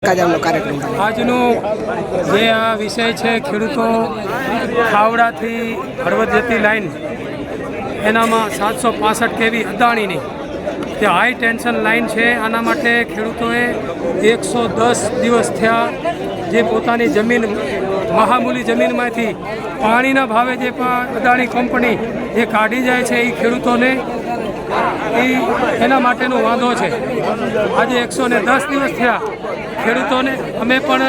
આજનો જે આ વિષય છે ખેડૂતો ખાવડાથી હળવદ જતી લાઈન એનામાં 765 kV અદાણીની જે હાઈ ટેન્શન લાઈન છે આના માટે ખેડૂતોએ 110 દિવસ થયા જે પોતાની જમીન મહામૂલી જમીનમાંથી પાણીના ભાવે જે અદાણી કંપની જે કાઢી જાય છે એ ખેડૂતોને એના માટેનો વાંધો છે। આજે 110 દિવસ થયા ખેડૂતોને અમે પણ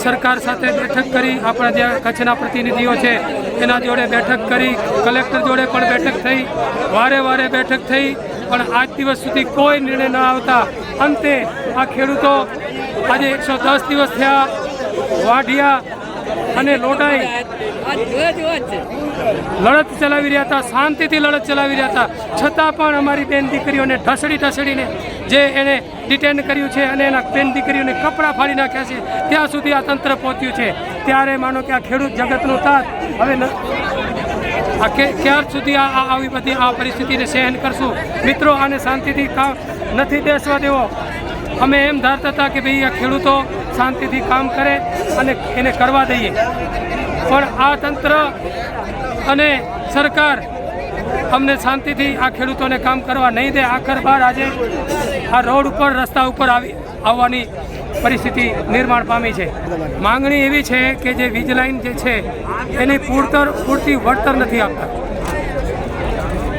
સરકાર સાથે બેઠક કરી, આપણા જે કચ્છના પ્રતિનિધિઓ છે એના જોડે બેઠક કરી, કલેક્ટર જોડે પણ બેઠક થઈ, વારે બેઠક થઈ, પણ આજ દિવસ સુધી કોઈ નિર્ણય ન આવતા અંતે આ ખેડૂતો આજે 110 દિવસ થયા વાઢિયા અને લોડાઈ લડત ચલાવી રહ્યા હતા, શાંતિથી લડત ચલાવી રહ્યા હતા, છતાં પણ અમારી બેન દીકરીઓને ઢસડીને જે એને ડિટેન કર્યું છે અને એના બેન દીકરીઓને કપડાં ફાડી નાખ્યા છે, ત્યાં સુધી આ તંત્ર પહોંચ્યું છે। ત્યારે માનો કે આ ખેડૂત જગતનું તાત હવે ક્યાર સુધી આવી બધી આ પરિસ્થિતિને સહન કરશું? મિત્રો, આને શાંતિથી નથી બેસવા દેવો। અમે એમ ધારતા હતા કે ભાઈ આ ખેડૂતો શાંતિથી કામ કરે અને એને કરવા દઈએ, પણ આ તંત્ર અને સરકાર અમને શાંતિથી આ ખેડૂતોને કામ કરવા નહીં દે। આખર બાર આજે આ રોડ ઉપર રસ્તા ઉપર આવવાની પરિસ્થિતિ નિર્માણ પામી છે। માંગણી એવી છે કે જે વીજ લાઈન જે છે એની પૂરતી વળતર નથી આપતા।